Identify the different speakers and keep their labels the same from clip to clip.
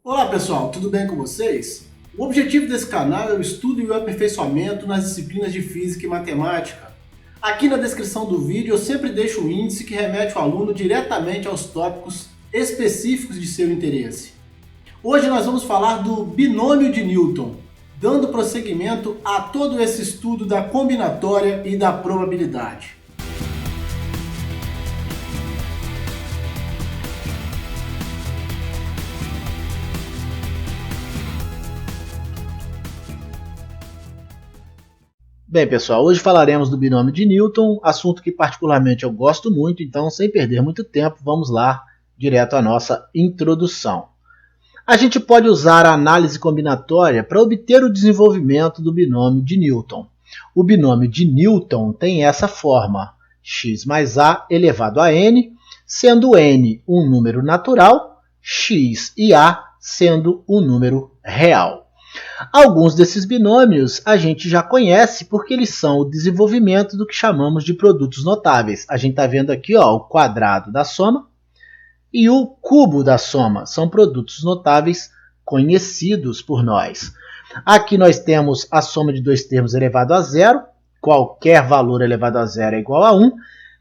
Speaker 1: Olá pessoal, tudo bem com vocês? O objetivo desse canal é o estudo e o aperfeiçoamento nas disciplinas de Física e Matemática. Aqui na descrição do vídeo eu sempre deixo um índice que remete o aluno diretamente aos tópicos específicos de seu interesse. Hoje nós vamos falar do binômio de Newton, dando prosseguimento a todo esse estudo da combinatória e da probabilidade. Bem, pessoal, hoje falaremos do binômio de Newton, assunto que particularmente eu gosto muito, então, sem perder muito tempo, vamos lá direto à nossa introdução. A gente pode usar a análise combinatória para obter o desenvolvimento do binômio de Newton. O binômio de Newton tem essa forma, x mais a elevado a n, sendo n um número natural, x e a sendo um número real. Alguns desses binômios a gente já conhece porque eles são o desenvolvimento do que chamamos de produtos notáveis. A gente está vendo aqui o quadrado da soma e o cubo da soma. São produtos notáveis conhecidos por nós. Aqui nós temos a soma de dois termos elevado a zero. Qualquer valor elevado a zero é igual a 1.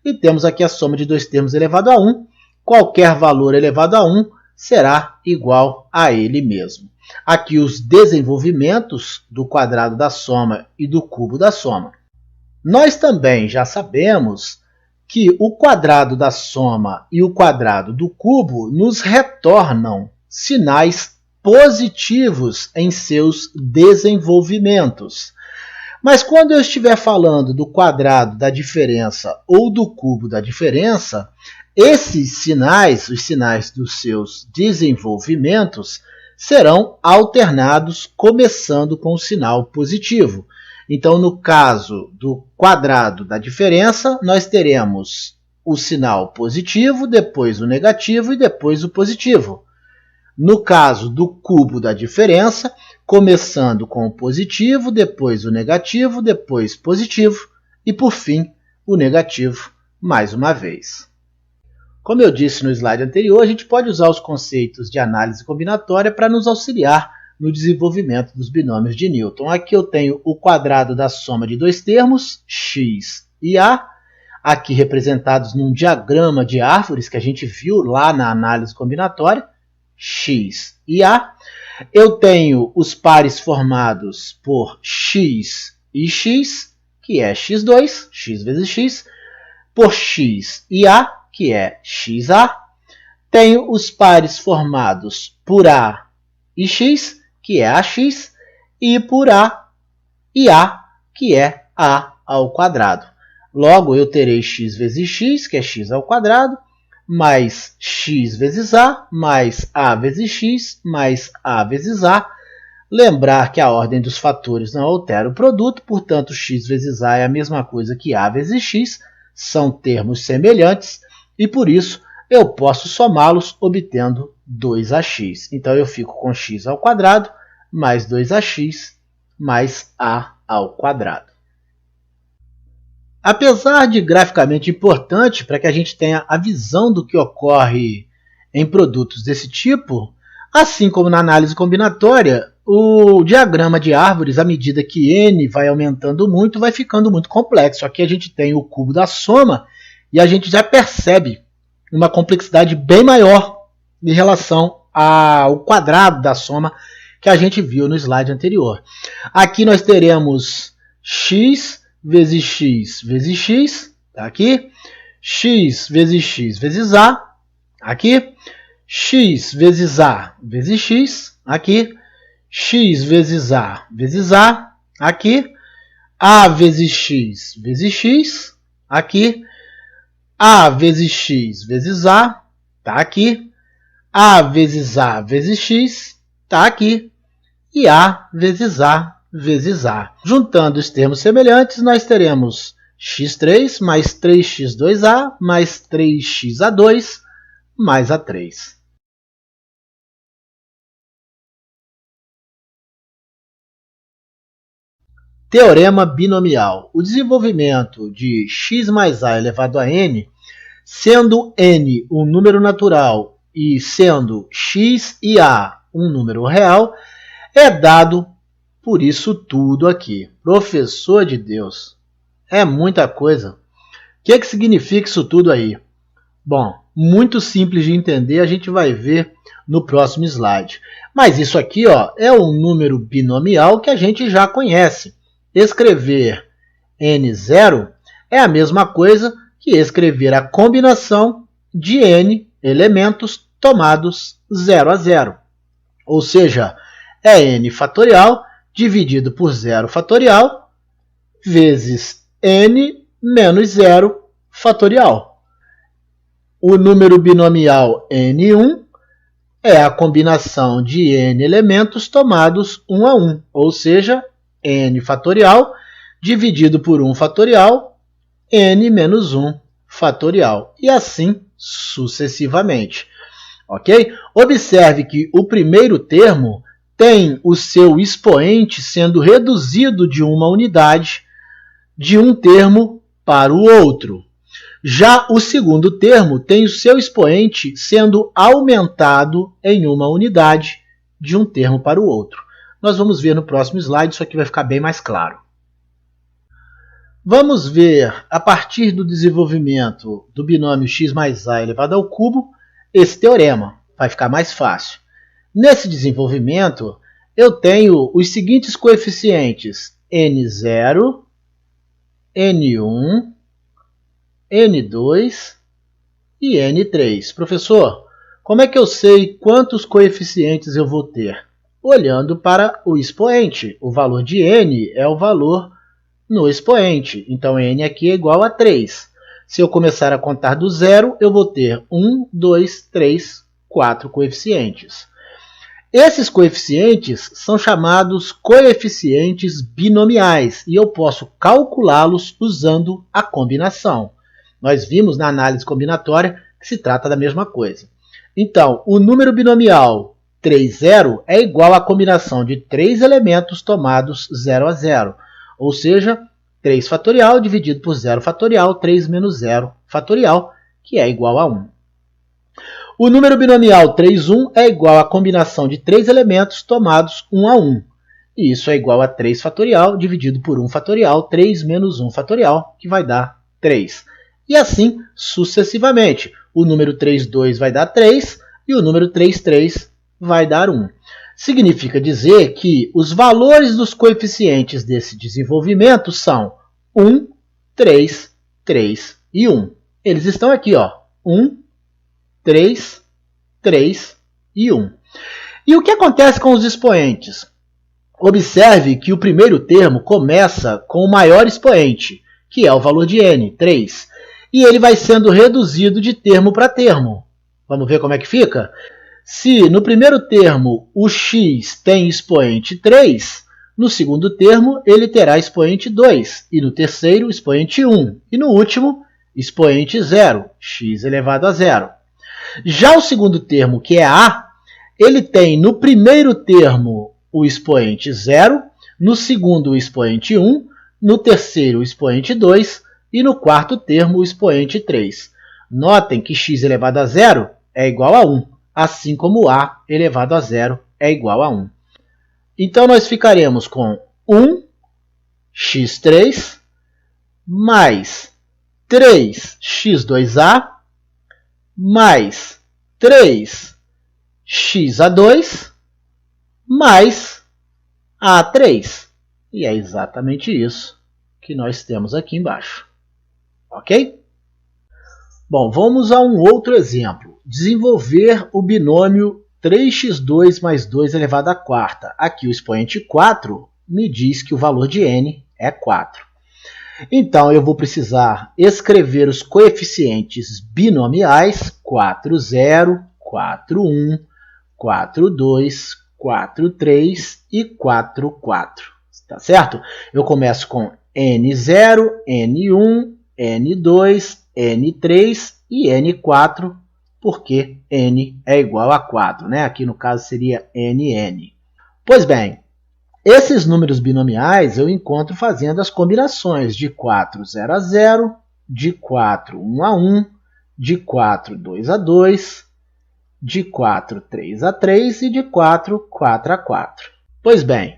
Speaker 1: E temos aqui a soma de dois termos elevado a 1. Qualquer valor elevado a 1 será igual a ele mesmo. Aqui os desenvolvimentos do quadrado da soma e do cubo da soma. Nós também já sabemos que o quadrado da soma e o quadrado do cubo nos retornam sinais positivos em seus desenvolvimentos. Mas quando eu estiver falando do quadrado da diferença ou do cubo da diferença, esses sinais, os sinais dos seus desenvolvimentos, serão alternados começando com o sinal positivo. Então, no caso do quadrado da diferença, nós teremos o sinal positivo, depois o negativo e depois o positivo. No caso do cubo da diferença, começando com o positivo, depois o negativo, depois positivo e, por fim, o negativo mais uma vez. Como eu disse no slide anterior, a gente pode usar os conceitos de análise combinatória para nos auxiliar no desenvolvimento dos binômios de Newton. Aqui eu tenho o quadrado da soma de dois termos, x e a, aqui representados num diagrama de árvores que a gente viu lá na análise combinatória, x e a. Eu tenho os pares formados por x e x, que é x2, x vezes x, por x e a, que é xa. Tenho os pares formados por a e x, que é ax, e por a e a, que é a ao quadrado. Logo, eu terei x vezes x, que é x ao quadrado, mais x vezes a, mais a vezes x, mais a vezes a. Lembrar que a ordem dos fatores não altera o produto, portanto, x vezes a é a mesma coisa que a vezes x, são termos semelhantes, e por isso eu posso somá-los obtendo 2ax. Então eu fico com x ao quadrado mais 2ax mais a ao quadrado. Apesar de graficamente importante para que a gente tenha a visão do que ocorre em produtos desse tipo, assim como na análise combinatória, o diagrama de árvores, à medida que n vai aumentando muito, vai ficando muito complexo. Aqui a gente tem o cubo da soma, e a gente já percebe uma complexidade bem maior em relação ao quadrado da soma que a gente viu no slide anterior. Aqui nós teremos x vezes x vezes x, tá aqui, x vezes a, aqui, x vezes a vezes x, aqui, x vezes a, aqui, a vezes x, aqui, a vezes x vezes a, está aqui. A vezes x, está aqui. E a vezes a. Juntando os termos semelhantes, nós teremos x3 mais 3x2a mais 3xa2 mais a3. Teorema binomial. O desenvolvimento de x mais a elevado a n, sendo n um número natural e sendo x e a um número real, é dado por isso tudo aqui. Professor de Deus, é muita coisa. O que significa isso tudo aí? Bom, muito simples de entender, a gente vai ver no próximo slide. Mas isso aqui, ó, é um número binomial que a gente já conhece. Escrever n0 é a mesma coisa que escrever a combinação de n elementos tomados 0 a 0. Ou seja, é n fatorial dividido por 0 fatorial vezes n menos 0 fatorial. O número binomial n1 é a combinação de n elementos tomados 1 a 1, ou seja, n fatorial dividido por 1 fatorial, n menos 1 fatorial, e assim sucessivamente. Ok? Observe que o primeiro termo tem o seu expoente sendo reduzido de uma unidade de um termo para o outro. Já o segundo termo tem o seu expoente sendo aumentado em uma unidade de um termo para o outro. Nós vamos ver no próximo slide, isso aqui vai ficar bem mais claro. Vamos ver, a partir do desenvolvimento do binômio x mais a elevado ao cubo, esse teorema. Vai ficar mais fácil. Nesse desenvolvimento, eu tenho os seguintes coeficientes: n0, n1, n2 e n3. Professor, como é que eu sei quantos coeficientes eu vou ter? Olhando para o expoente. O valor de n é o valor no expoente. Então, n aqui é igual a 3. Se eu começar a contar do zero, eu vou ter 1, 2, 3, 4 coeficientes. Esses coeficientes são chamados coeficientes binomiais e eu posso calculá-los usando a combinação. Nós vimos na análise combinatória que se trata da mesma coisa. Então, o número binomial 3, 0 é igual à combinação de 3 elementos tomados 0 a 0. Ou seja, 3 fatorial dividido por 0 fatorial, 3 menos 0 fatorial, que é igual a 1. O número binomial 3, 1 é igual à combinação de 3 elementos tomados 1 a 1. E isso é igual a 3 fatorial dividido por 1 fatorial, 3 menos 1 fatorial, que vai dar 3. E assim sucessivamente. O número 3, 2 vai dar 3 e o número 3, 3 vai dar 1. Significa dizer que os valores dos coeficientes desse desenvolvimento são 1, 3, 3 e 1. Eles estão aqui, ó, 1, 3, 3 e 1. E o que acontece com os expoentes? Observe que o primeiro termo começa com o maior expoente, que é o valor de n, 3. E ele vai sendo reduzido de termo para termo. Vamos ver como é que fica? Se no primeiro termo o x tem expoente 3, no segundo termo ele terá expoente 2, e no terceiro expoente 1, e no último expoente 0, x elevado a 0. Já o segundo termo, que é a, ele tem no primeiro termo o expoente 0, no segundo o expoente 1, no terceiro o expoente 2 e no quarto termo o expoente 3. Notem que x elevado a 0 é igual a 1, assim como a elevado a 0 é igual a 1. Então, nós ficaremos com 1x3 mais 3x2a mais 3xa2 mais a3. E é exatamente isso que nós temos aqui embaixo. Ok? Bom, vamos a um outro exemplo. Desenvolver o binômio 3x2 mais 2 elevado à quarta. Aqui o expoente 4 me diz que o valor de n é 4. Então, eu vou precisar escrever os coeficientes binomiais 4, 0, 4, 1, 4, 2, 4, 3 e 4, 4. Tá certo? Eu começo com n0, n1, n2, n3 e n4, porque n é igual a 4. Né? Aqui no caso seria nn. Pois bem, esses números binomiais eu encontro fazendo as combinações de 4, 0 a 0, de 4, 1 a 1, de 4, 2 a 2 de 4, 3 a 3 e de 4, 4 a 4. Pois bem,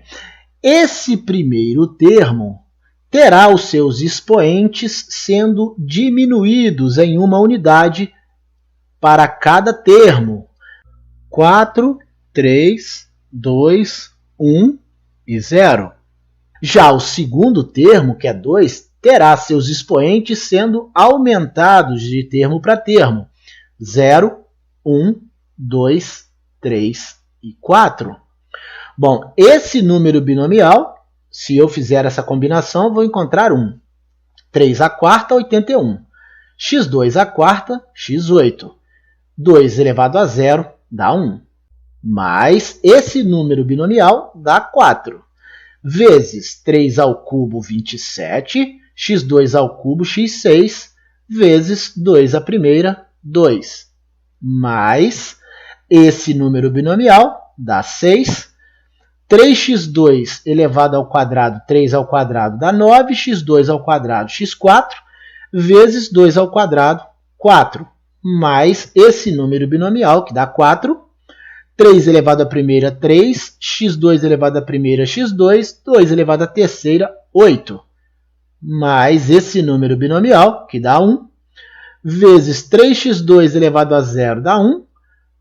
Speaker 1: esse primeiro termo terá os seus expoentes sendo diminuídos em uma unidade para cada termo. 4, 3, 2, 1 e 0. Já o segundo termo, que é 2, terá seus expoentes sendo aumentados de termo para termo. 0, 1, 2, 3 e 4. Bom, esse número binomial, se eu fizer essa combinação, eu vou encontrar 1. 3 à quarta, 81. x2 à quarta, x8. 2 elevado a 0 dá 1. Mas esse número binomial dá 4. Vezes 3 ao cubo, 27. x2 ao cubo, x6. Vezes 2 à primeira, 2. Mais esse número binomial dá 6. 3x2 elevado ao quadrado, 3 ao quadrado dá 9, x2 ao quadrado, x4, vezes 2 ao quadrado, 4, mais esse número binomial, que dá 4, 3 elevado à primeira, 3, x2 elevado à primeira, x2, 2 elevado à terceira, 8, mais esse número binomial, que dá 1, vezes 3x2 elevado a 0 dá 1,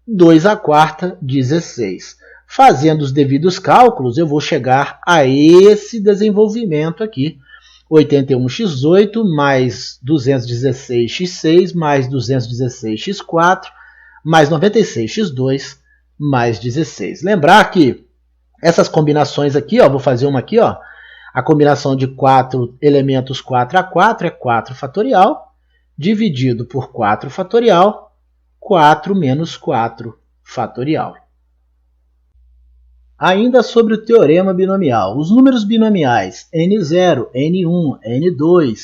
Speaker 1: 2 à quarta, 16. Fazendo os devidos cálculos, eu vou chegar a esse desenvolvimento aqui. 81x8 mais 216x6 mais 216x4 mais 96x2 mais 16. Lembrar que essas combinações aqui, ó, vou fazer uma aqui, ó, a combinação de 4 elementos 4 a 4 é 4 fatorial, dividido por 4 fatorial, 4 menos 4 fatorial. Ainda sobre o teorema binomial, os números binomiais n0, n1, n2,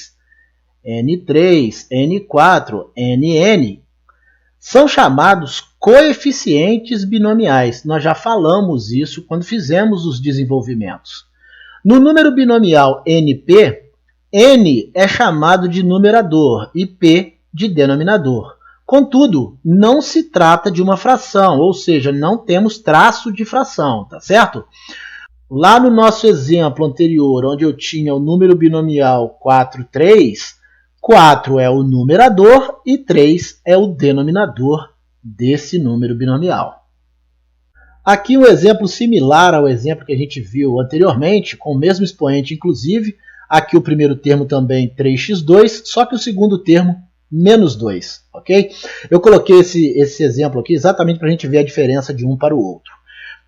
Speaker 1: n3, n4, nn são chamados coeficientes binomiais. Nós já falamos isso quando fizemos os desenvolvimentos. No número binomial np, n é chamado de numerador e p de denominador. Contudo, não se trata de uma fração, ou seja, não temos traço de fração, tá certo? Lá no nosso exemplo anterior, onde eu tinha o número binomial 4, 3, 4 é o numerador e 3 é o denominador desse número binomial. Aqui um exemplo similar ao exemplo que a gente viu anteriormente, com o mesmo expoente inclusive, aqui o primeiro termo também 3x2, só que o segundo termo menos 2, ok? Eu coloquei esse exemplo aqui exatamente para a gente ver a diferença de um para o outro.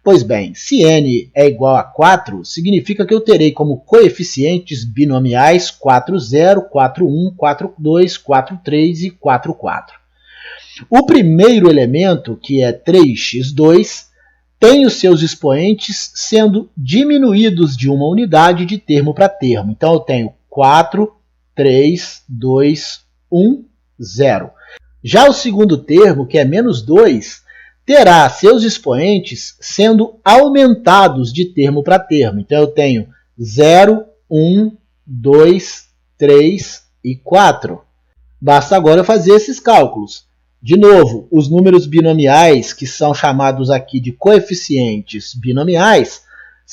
Speaker 1: Pois bem, se n é igual a 4, significa que eu terei como coeficientes binomiais 4, 0, 4, 1, 4, 2, 4, 3 e 4, 4. O primeiro elemento, que é 3x2, tem os seus expoentes sendo diminuídos de uma unidade de termo para termo. Então, eu tenho 4, 3, 2, 1, 0. Já o segundo termo, que é menos 2, terá seus expoentes sendo aumentados de termo para termo. Então, eu tenho 0, 1, 2, 3 e 4. Basta agora fazer esses cálculos. De novo, os números binomiais, que são chamados aqui de coeficientes binomiais,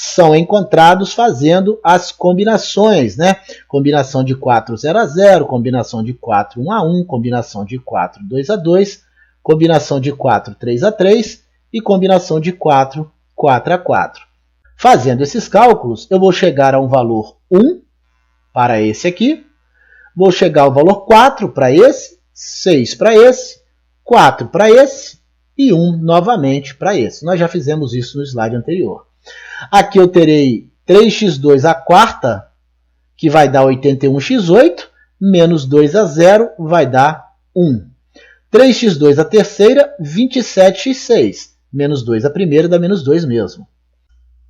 Speaker 1: são encontrados fazendo as combinações, né? Combinação de 4, 0 a 0, combinação de 4, 1 a 1, combinação de 4, 2 a 2, combinação de 4, 3 a 3 e combinação de 4, 4 a 4. Fazendo esses cálculos, eu vou chegar a um valor 1 para esse aqui, vou chegar ao valor 4 para esse, 6 para esse, 4 para esse e 1 novamente para esse. Nós já fizemos isso no slide anterior. Aqui eu terei 3x2 à quarta, que vai dar 81x8, menos 2 a 0 vai dar 1. 3x2 à terceira, 27x6, menos 2 à primeira dá menos 2 mesmo.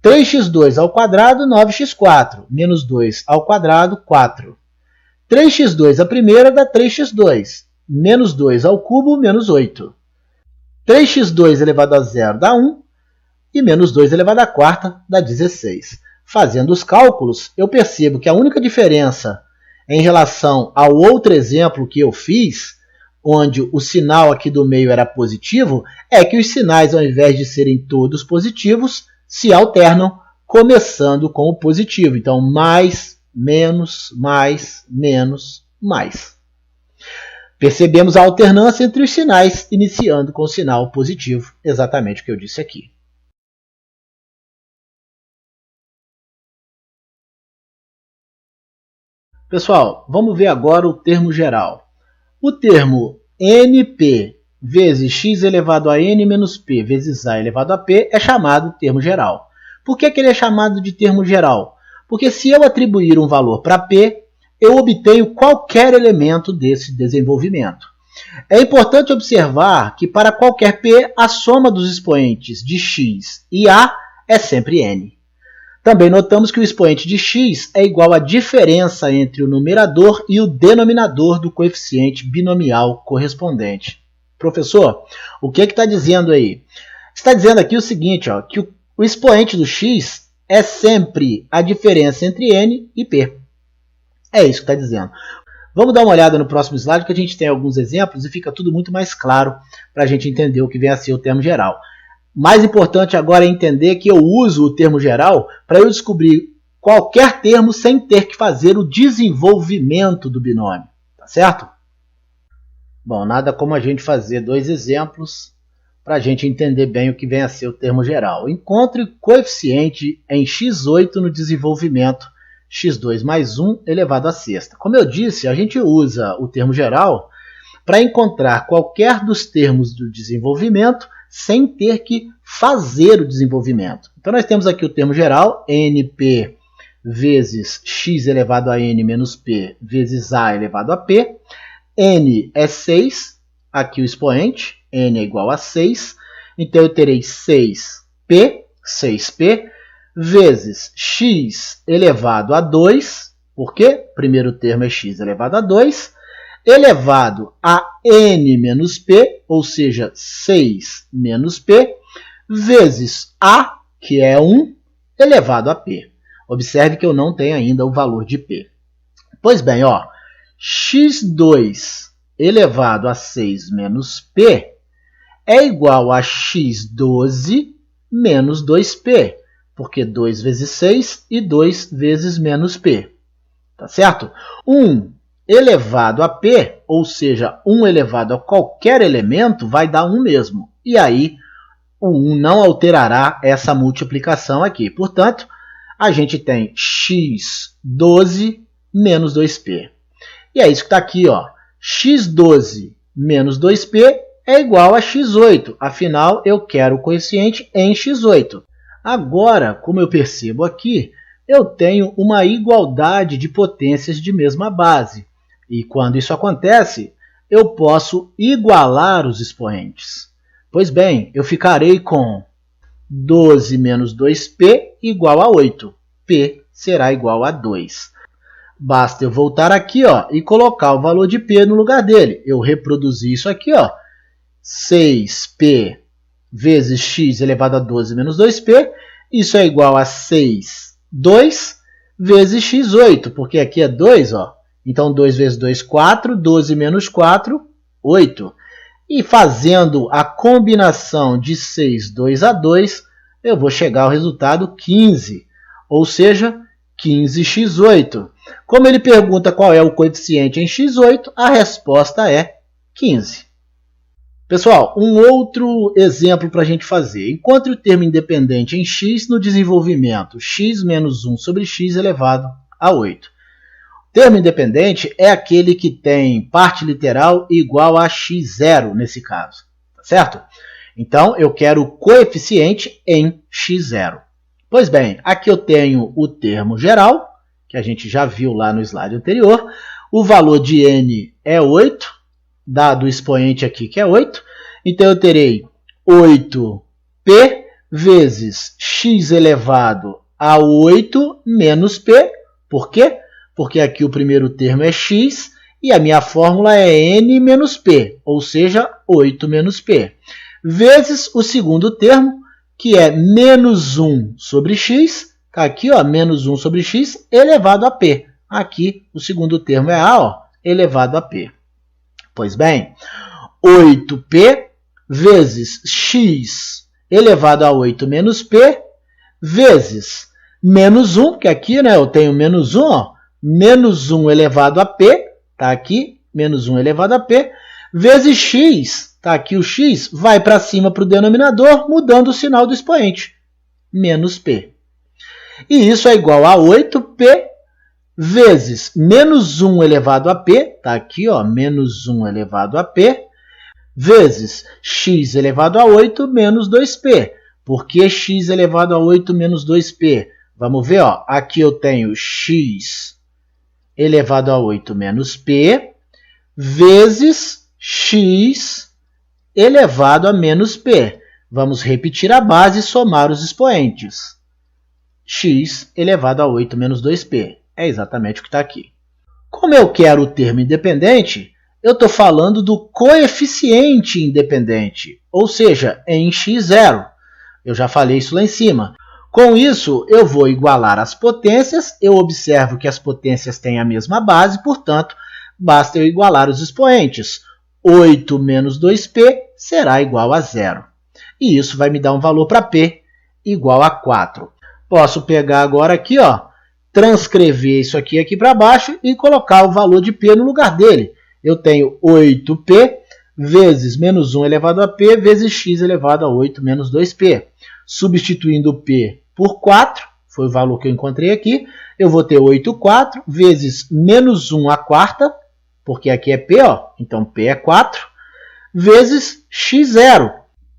Speaker 1: 3x2 ao quadrado, 9x4, menos 2 ao quadrado, 4. 3x2 à primeira dá 3x2, menos 2 ao cubo, menos 8. 3x2 elevado a 0 dá 1, e menos 2 elevado à quarta dá 16. Fazendo os cálculos, eu percebo que a única diferença em relação ao outro exemplo que eu fiz onde o sinal aqui do meio era positivo, é que os sinais, ao invés de serem todos positivos, se alternam, começando com o positivo. Então, mais, menos, mais, menos, mais. Percebemos a alternância entre os sinais, iniciando com o sinal positivo, exatamente o que eu disse aqui. Pessoal, vamos ver agora o termo geral. O termo NP vezes x elevado a n menos p vezes a elevado a p é chamado termo geral. Por que ele é chamado de termo geral? Porque se eu atribuir um valor para p, eu obtenho qualquer elemento desse desenvolvimento. É importante observar que para qualquer p, a soma dos expoentes de x e a é sempre n. Também notamos que o expoente de x é igual à diferença entre o numerador e o denominador do coeficiente binomial correspondente. Professor, o que está dizendo aí? Está dizendo aqui o seguinte, ó, que o expoente do x é sempre a diferença entre n e p. É isso que está dizendo. Vamos dar uma olhada no próximo slide, que a gente tem alguns exemplos e fica tudo muito mais claro para a gente entender o que vem a ser o termo geral. Mais importante agora é entender que eu uso o termo geral para eu descobrir qualquer termo sem ter que fazer o desenvolvimento do binômio. Tá certo? Bom, nada como a gente fazer dois exemplos para a gente entender bem o que vem a ser o termo geral. Encontre o coeficiente em x8 no desenvolvimento x2 mais 1 elevado à sexta. Como eu disse, a gente usa o termo geral para encontrar qualquer dos termos do desenvolvimento sem ter que fazer o desenvolvimento. Então, nós temos aqui o termo geral, np vezes x elevado a n menos p vezes a elevado a p. N é 6, aqui o expoente, n é igual a 6. Então, eu terei 6p vezes x elevado a 2, porque o primeiro termo é x elevado a 2, elevado a n menos p, ou seja, 6 menos p, vezes a, que é 1, elevado a p. Observe que eu não tenho ainda o valor de p. Pois bem, ó, x2 elevado a 6 menos p é igual a x12 menos 2p, porque 2 vezes 6 e 2 vezes menos p. Tá certo? 1 elevado a p, ou seja, 1 elevado a qualquer elemento, vai dar 1 mesmo. E aí, o 1 não alterará essa multiplicação aqui. Portanto, a gente tem x12 menos 2p. E é isso que está aqui, ó. x12 menos 2p é igual a x8. Afinal, eu quero o coeficiente em x8. Agora, como eu percebo aqui, eu tenho uma igualdade de potências de mesma base. E quando isso acontece, eu posso igualar os expoentes. Pois bem, eu ficarei com 12 menos 2p igual a 8. P será igual a 2. Basta eu voltar aqui, ó, e colocar o valor de p no lugar dele. Eu reproduzi isso aqui, ó, 6p vezes x elevado a 12 menos 2p. Isso é igual a 6, 2 vezes x8, porque aqui é 2, ó. Então, 2 vezes 2, 4. 12 menos 4, 8. E fazendo a combinação de 6, 2 a 2, eu vou chegar ao resultado 15. Ou seja, 15x8. Como ele pergunta qual é o coeficiente em x8, a resposta é 15. Pessoal, um outro exemplo para a gente fazer. Encontre o termo independente em x no desenvolvimento x menos 1 sobre x elevado a 8. O termo independente é aquele que tem parte literal igual a x0, nesse caso. Tá certo? Então, eu quero o coeficiente em x0. Pois bem, aqui eu tenho o termo geral, que a gente já viu lá no slide anterior. O valor de n é 8, dado o expoente aqui que é 8. Então, eu terei 8p vezes x elevado a 8 menos p. Por quê? Porque aqui o primeiro termo é x e a minha fórmula é n menos p, ou seja, 8 menos p. Vezes o segundo termo, que é menos 1 sobre x. Está aqui, ó, menos 1 sobre x elevado a p. Aqui o segundo termo é a, ó, elevado a p. Pois bem, 8p vezes x elevado a 8 menos p, vezes menos 1, que aqui, né, eu tenho menos 1, ó, menos 1 elevado a p, tá aqui, menos 1 elevado a p, vezes x, tá aqui o x, vai para cima para o denominador, mudando o sinal do expoente, menos p. E isso é igual a 8p vezes menos 1 elevado a p, tá aqui, ó, menos 1 elevado a p, vezes x elevado a 8 menos 2p. Por que x elevado a 8 menos 2p? Vamos ver, ó, aqui eu tenho x elevado a 8 menos p, vezes x elevado a menos p. Vamos repetir a base e somar os expoentes. X elevado a 8 menos 2p. É exatamente o que está aqui. Como eu quero o termo independente, eu estou falando do coeficiente independente, ou seja, em x0. Eu já falei isso lá em cima. Com isso, eu vou igualar as potências. Eu observo que as potências têm a mesma base, portanto, basta eu igualar os expoentes. 8 menos 2p será igual a 0. E isso vai me dar um valor para p igual a 4. Posso pegar agora aqui, ó, transcrever isso aqui para baixo e colocar o valor de p no lugar dele. Eu tenho 8p vezes menos 1 elevado a p vezes x elevado a 8 menos 2p. Substituindo p por 4, foi o valor que eu encontrei aqui, eu vou ter 8 4 vezes menos 1 a quarta, porque aqui é p, ó, então p é 4, vezes x0.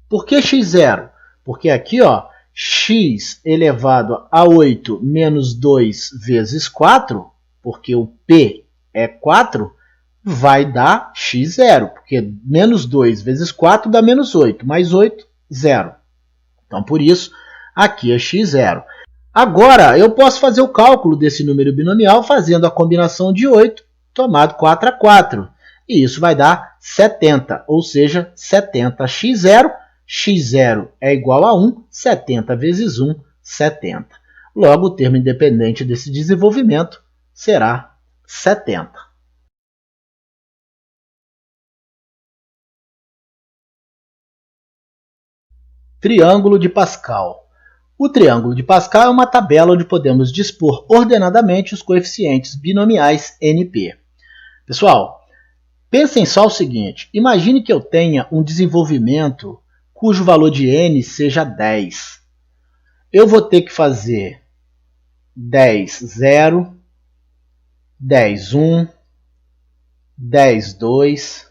Speaker 1: Por que x0? Porque aqui, ó, x elevado a 8 menos 2 vezes 4, porque o p é 4, vai dar x0, porque menos 2 vezes 4 dá menos 8, mais 8, 0. Então, por isso, aqui é x0. Agora, eu posso fazer o cálculo desse número binomial fazendo a combinação de 8 tomado 4 a 4. E isso vai dar 70, ou seja, 70x0. x0 é igual a 1, 70 vezes 1, 70. Logo, o termo independente desse desenvolvimento será 70. Triângulo de Pascal. O triângulo de Pascal é uma tabela onde podemos dispor ordenadamente os coeficientes binomiais NP. Pessoal, pensem só o seguinte, imagine que eu tenha um desenvolvimento cujo valor de n seja 10. Eu vou ter que fazer 10, 0, 10, 1, 10, 2,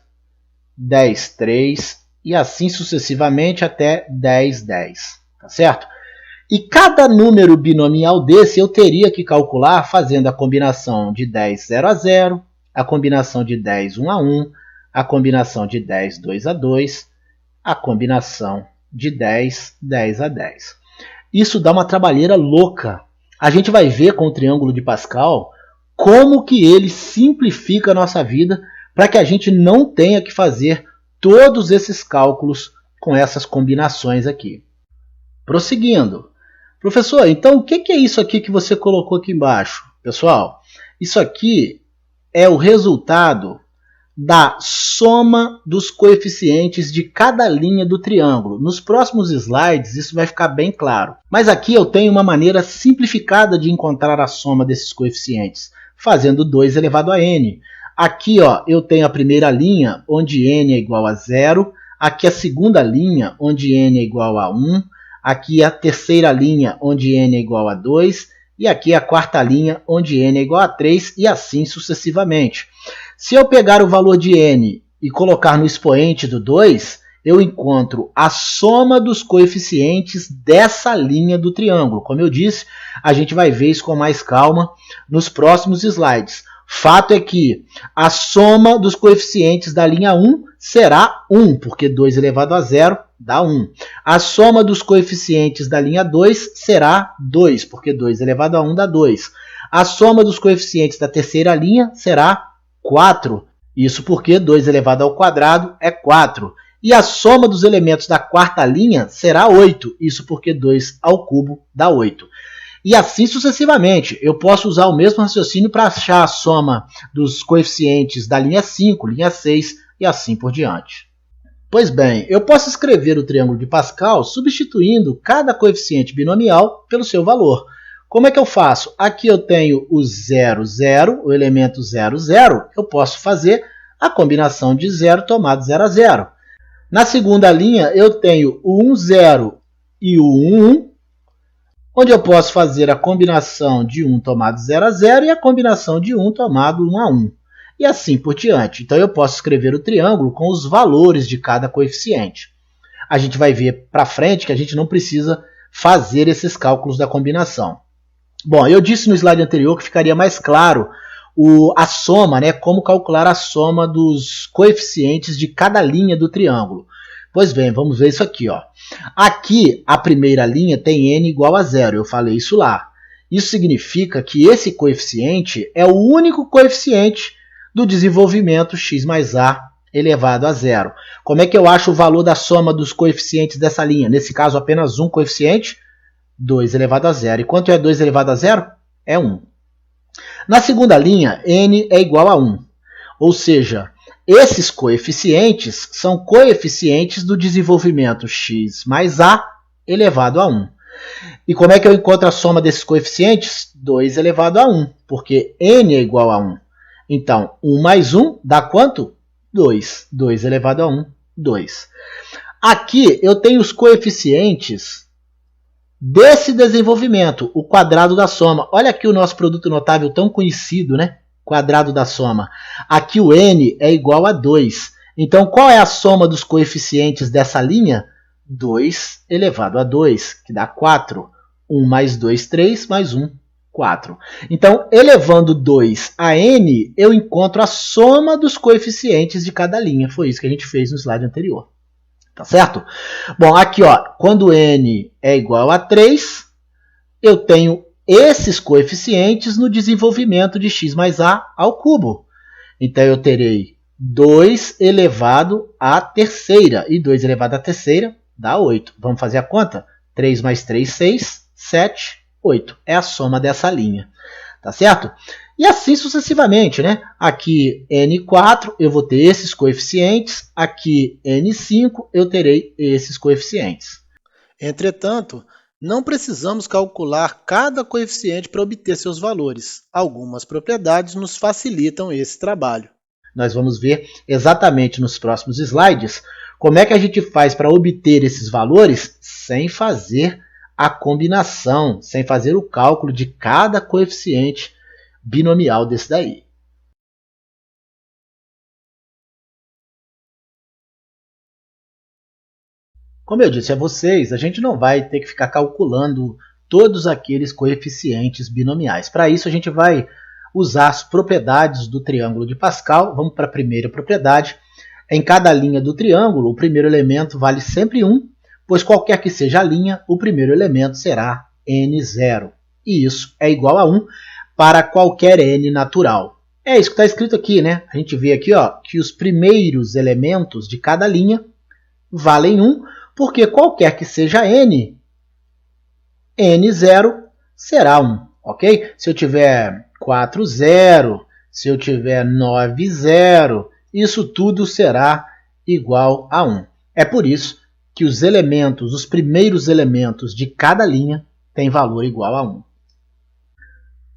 Speaker 1: 10, 3 e assim sucessivamente até 10, 10. Tá certo? E cada número binomial desse eu teria que calcular fazendo a combinação de 10, 0 a 0, a combinação de 10, 1 a 1, a combinação de 10, 2 a 2, a combinação de 10, 10 a 10. Isso dá uma trabalheira louca. A gente vai ver com o triângulo de Pascal como que ele simplifica a nossa vida para que a gente não tenha que fazer todos esses cálculos com essas combinações aqui. Prosseguindo. Professor, então o que é isso aqui que você colocou aqui embaixo? Pessoal, isso aqui é o resultado da soma dos coeficientes de cada linha do triângulo. Nos próximos slides isso vai ficar bem claro. Mas aqui eu tenho uma maneira simplificada de encontrar a soma desses coeficientes, fazendo 2 elevado a n. Aqui ó, eu tenho a primeira linha, onde n é igual a 0. Aqui a segunda linha, onde n é igual a 1. Aqui a terceira linha, onde n é igual a 2. E aqui a quarta linha, onde n é igual a 3, e assim sucessivamente. Se eu pegar o valor de n e colocar no expoente do 2, eu encontro a soma dos coeficientes dessa linha do triângulo. Como eu disse, a gente vai ver isso com mais calma nos próximos slides. Fato é que a soma dos coeficientes da linha 1 será 1, porque 2 elevado a 0 dá 1. A soma dos coeficientes da linha 2 será 2, porque 2 elevado a 1 dá 2. A soma dos coeficientes da terceira linha será 4. Isso porque 2 elevado ao quadrado é 4. E a soma dos elementos da quarta linha será 8. Isso porque 2 ao cubo dá 8. E assim sucessivamente. Eu posso usar o mesmo raciocínio para achar a soma dos coeficientes da linha 5, linha 6, e assim por diante. Pois bem, eu posso escrever o triângulo de Pascal substituindo cada coeficiente binomial pelo seu valor. Como é que eu faço? Aqui eu tenho o 0, 0, o elemento 0, 0. Eu posso fazer a combinação de 0 tomado 0 a 0. Na segunda linha, eu tenho o 1, 0 e o 1, 1, onde eu posso fazer a combinação de 1 tomado 0 a 0 e a combinação de 1 tomado 1 a 1. E assim por diante. Então, eu posso escrever o triângulo com os valores de cada coeficiente. A gente vai ver para frente que a gente não precisa fazer esses cálculos da combinação. Bom, eu disse no slide anterior que ficaria mais claro a soma, né? Como calcular a soma dos coeficientes de cada linha do triângulo. Pois bem, vamos ver isso aqui. Ó. Aqui, a primeira linha tem n igual a 0. Eu falei isso lá. Isso significa que esse coeficiente é o único coeficiente do desenvolvimento x mais a elevado a 0. Como é que eu acho o valor da soma dos coeficientes dessa linha? Nesse caso, apenas um coeficiente, 2 elevado a 0. E quanto é 2 elevado a 0? É 1. Na segunda linha, n é igual a 1. Ou seja, esses coeficientes são coeficientes do desenvolvimento x mais a elevado a 1. E como é que eu encontro a soma desses coeficientes? 2 elevado a 1, porque n é igual a 1. Então, 1 mais 1 dá quanto? 2. 2 elevado a 1, 2. Aqui eu tenho os coeficientes desse desenvolvimento, o quadrado da soma. Olha aqui o nosso produto notável tão conhecido, né? Quadrado da soma. Aqui o n é igual a 2. Então, qual é a soma dos coeficientes dessa linha? 2 elevado a 2, que dá 4. 1 mais 2, 3, mais 1, 4. Então, elevando 2 a n, eu encontro a soma dos coeficientes de cada linha. Foi isso que a gente fez no slide anterior. Tá certo? Bom, aqui, ó, quando n é igual a 3, eu tenho esses coeficientes no desenvolvimento de x mais a ao cubo. Então, eu terei 2 elevado à terceira. E 2 elevado à terceira dá 8. Vamos fazer a conta? 3 mais 3, 6, 7, 8. É a soma dessa linha. Tá certo? E assim sucessivamente, né? Aqui n4 eu vou ter esses coeficientes, aqui n5 eu terei esses coeficientes. Entretanto, não precisamos calcular cada coeficiente para obter seus valores. Algumas propriedades nos facilitam esse trabalho. Nós vamos ver exatamente nos próximos slides como é que a gente faz para obter esses valores sem fazer a combinação, sem fazer o cálculo de cada coeficiente binomial desse daí. Como eu disse a vocês, a gente não vai ter que ficar calculando todos aqueles coeficientes binomiais. Para isso, a gente vai usar as propriedades do triângulo de Pascal. Vamos para a primeira propriedade. Em cada linha do triângulo, o primeiro elemento vale sempre 1, pois qualquer que seja a linha, o primeiro elemento será n0. E isso é igual a 1 para qualquer n natural. É isso que está escrito aqui, né? A gente vê aqui, ó, que os primeiros elementos de cada linha valem 1, porque qualquer que seja n, n0 será 1, ok? Se eu tiver 4, 0, se eu tiver 9, 0, isso tudo será igual a 1. É por isso que os elementos, os primeiros elementos de cada linha têm valor igual a 1.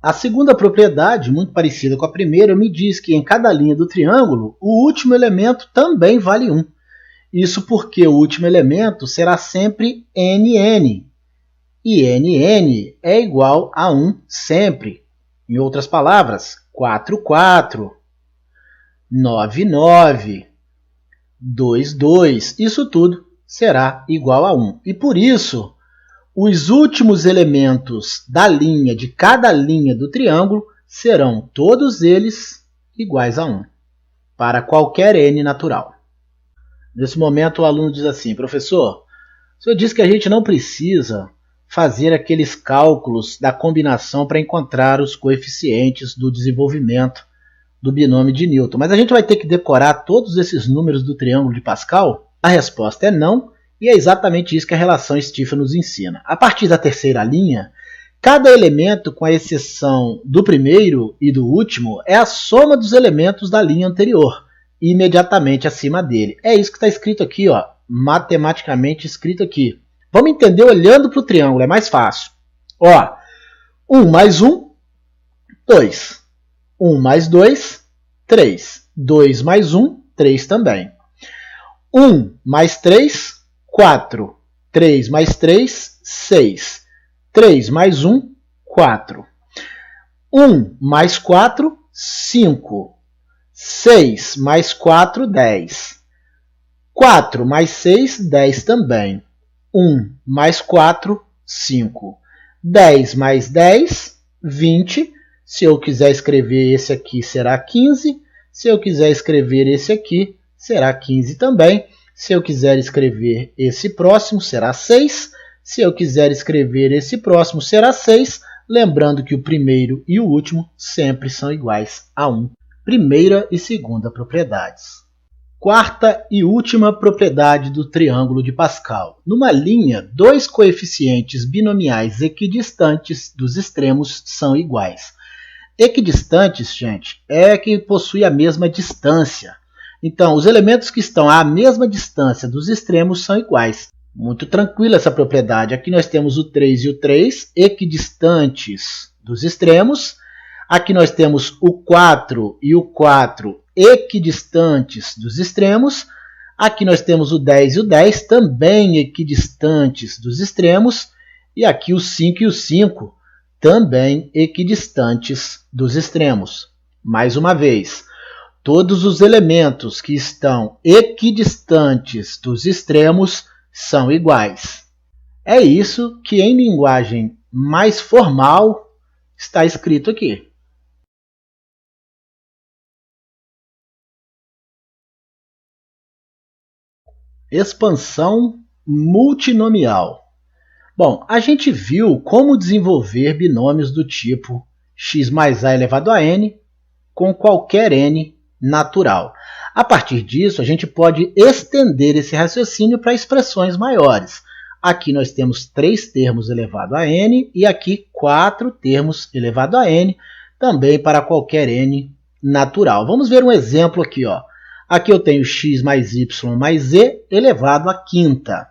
Speaker 1: A segunda propriedade, muito parecida com a primeira, me diz que em cada linha do triângulo, o último elemento também vale 1. Isso porque o último elemento será sempre nn. E nn é igual a 1 sempre. Em outras palavras, 4, 4, 9, 9, 2, 2. Isso tudo será igual a 1. E por isso, os últimos elementos da linha, de cada linha do triângulo, serão todos eles iguais a 1, para qualquer n natural. Nesse momento, o aluno diz assim: professor, o senhor disse que a gente não precisa fazer aqueles cálculos da combinação para encontrar os coeficientes do desenvolvimento do binômio de Newton, mas a gente vai ter que decorar todos esses números do triângulo de Pascal? A resposta é não. E é exatamente isso que a relação Stiefel nos ensina. A partir da terceira linha, cada elemento, com a exceção do primeiro e do último, é a soma dos elementos da linha anterior. imediatamente acima dele. É isso que está escrito aqui, ó, matematicamente escrito aqui. Vamos entender olhando para o triângulo, é mais fácil. Ó, 1 mais 1, 2. 1 mais 2, 3. 2 mais 1, 3 também. 1 mais 3, 4. 3 mais 3, 6. 3 mais 1, 4. 1 mais 4, 5. 6 mais 4, 10. 4 mais 6, 10 também. 1 mais 4, 5. 10 mais 10, 20. Se eu quiser escrever esse aqui, será 15. Se eu quiser escrever esse aqui, será 15 também. Se eu quiser escrever esse próximo, será 6. Se eu quiser escrever esse próximo, será 6. Lembrando que o primeiro e o último sempre são iguais a 1. Primeira e segunda propriedades. Quarta e última propriedade do triângulo de Pascal. Numa linha, dois coeficientes binomiais equidistantes dos extremos são iguais. Equidistantes, gente, é que possui a mesma distância. Então, os elementos que estão à mesma distância dos extremos são iguais. Muito tranquila essa propriedade. Aqui nós temos o 3 e o 3, equidistantes dos extremos. Aqui nós temos o 4 e o 4, equidistantes dos extremos. Aqui nós temos o 10 e o 10, também equidistantes dos extremos. E aqui o 5 e o 5, também equidistantes dos extremos. Mais uma vez, todos os elementos que estão equidistantes dos extremos são iguais. É isso que em linguagem mais formal está escrito aqui. Expansão multinomial. Bom, a gente viu como desenvolver binômios do tipo x mais a elevado a n com qualquer n natural. A partir disso, a gente pode estender esse raciocínio para expressões maiores. Aqui nós temos 3 termos elevado a n e aqui 4 termos elevado a n, também para qualquer n natural. Vamos ver um exemplo aqui, ó. Aqui eu tenho x mais y mais z elevado à quinta.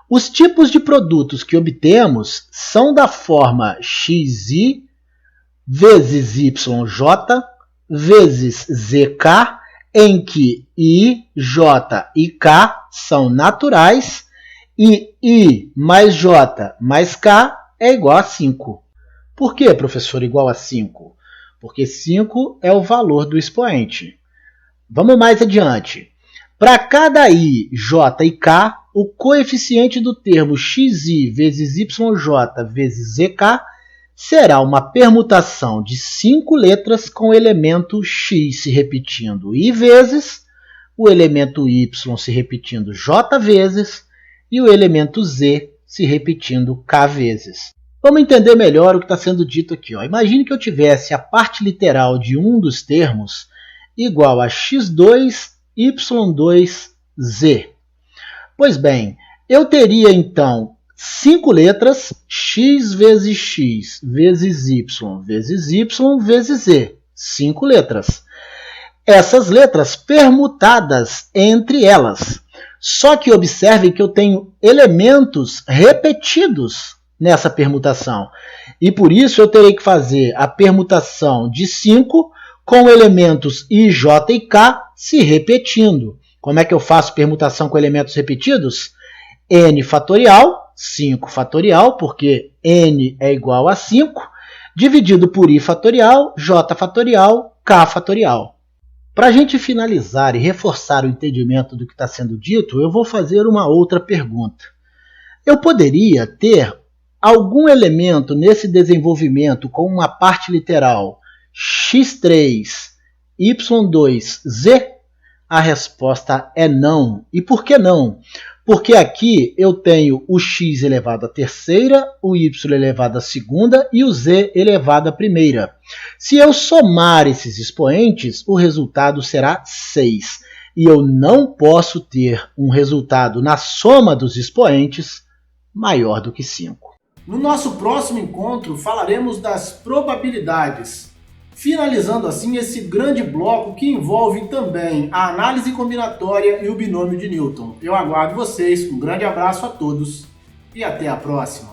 Speaker 1: Os tipos de produtos que obtemos são da forma xi vezes yj vezes zk, em que i, j e k são naturais e i mais j mais k é igual a 5. Por que, professor, igual a 5? Porque 5 é o valor do expoente. Vamos mais adiante. Para cada i, j e k, o coeficiente do termo xi vezes yj vezes zk será uma permutação de 5 letras com o elemento x se repetindo i vezes, o elemento y se repetindo j vezes e o elemento z se repetindo k vezes. Vamos entender melhor o que está sendo dito aqui, ó. Imagine que eu tivesse a parte literal de um dos termos igual a x2, y2, z. Pois bem, eu teria então 5 letras, x vezes y vezes y vezes z. 5 letras. Essas letras permutadas entre elas. Só que observem que eu tenho elementos repetidos nessa permutação. E por isso eu terei que fazer a permutação de 5 com elementos i, j e k se repetindo. Como é que eu faço permutação com elementos repetidos? N fatorial, 5 fatorial, porque n é igual a 5, dividido por i fatorial, j fatorial, k fatorial. Para a gente finalizar e reforçar o entendimento do que está sendo dito, eu vou fazer uma outra pergunta. Eu poderia ter algum elemento nesse desenvolvimento com uma parte literal x3, y2, z? A resposta é não. E por que não? Porque aqui eu tenho o x elevado à terceira, o y elevado à segunda e o z elevado à primeira. Se eu somar esses expoentes, o resultado será 6. E eu não posso ter um resultado na soma dos expoentes maior do que 5. No nosso próximo encontro, falaremos das probabilidades. finalizando assim esse grande bloco que envolve também a análise combinatória e o binômio de Newton. Eu aguardo vocês, um grande abraço a todos e até a próxima!